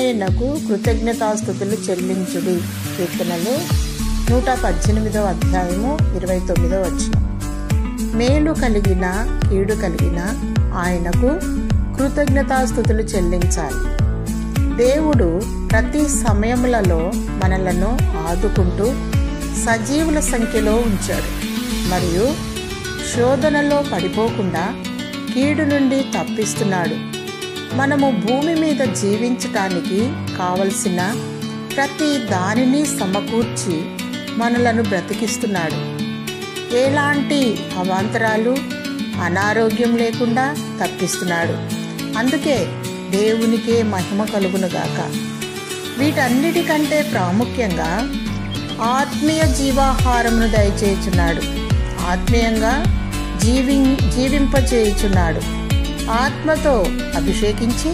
ఆయనకు కృతజ్ఞతాస్తుతులు చెల్లించుడి. కీర్తనలు 118వ అధ్యాయము 29వ వచనం. మేలు కలిగిన కీడు కలిగిన ఆయనకు కృతజ్ఞతాస్తుతులు చెల్లించాలి. దేవుడు ప్రతి సమయములలో మనలను ఆదుకుంటూ సజీవుల సంఖ్యలో ఉంచాడు మరియు శోధనలో పడిపోకుండా కీడు నుండి తప్పిస్తున్నాడు. మనము భూమి మీద జీవించటానికి కావలసిన ప్రతి దానిని సమకూర్చి మనలను బ్రతికిస్తున్నాడు. ఎలాంటి అవాంతరాలు, అనారోగ్యం లేకుండా తప్పిస్తున్నాడు. అందుకే దేవునికే మహిమ కలుగునుగాక. వీటన్నిటికంటే ప్రాముఖ్యంగా ఆత్మీయ జీవాహారమును దయచేయుచున్నాడు. ఆత్మీయంగా జీవింపచేయుచున్నాడు. ఆత్మతో అభిషేకించి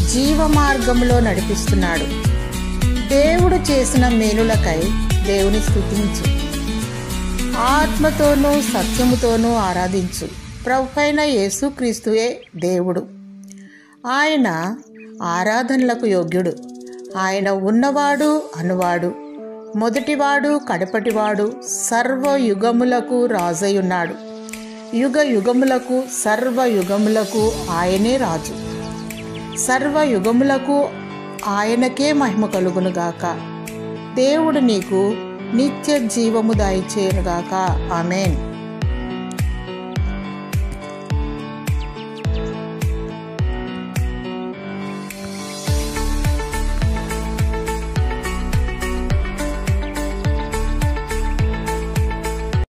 జీవ మార్గంలో నడిపిస్తున్నాడు. దేవుడు చేసిన మేలులకై దేవుని స్తుతించు. ఆత్మతోనూ సత్యముతోనూ ఆరాధించు. ప్రభువైన యేసుక్రీస్తుయే దేవుడు. ఆయన ఆరాధనలకు యోగ్యుడు. ఆయన ఉన్నవాడు అనువాడు, మొదటివాడు కడపటివాడు, సర్వయుగములకు రాజయున్నాడు. యుగ యుగములకు సర్వయుగములకు ఆయనే రాజు. సర్వయుగములకు ఆయనకే మహిమ కలుగునుగాక. దేవుడు నీకు నిత్య జీవము దయచేయునుగాక. ఆమేన్.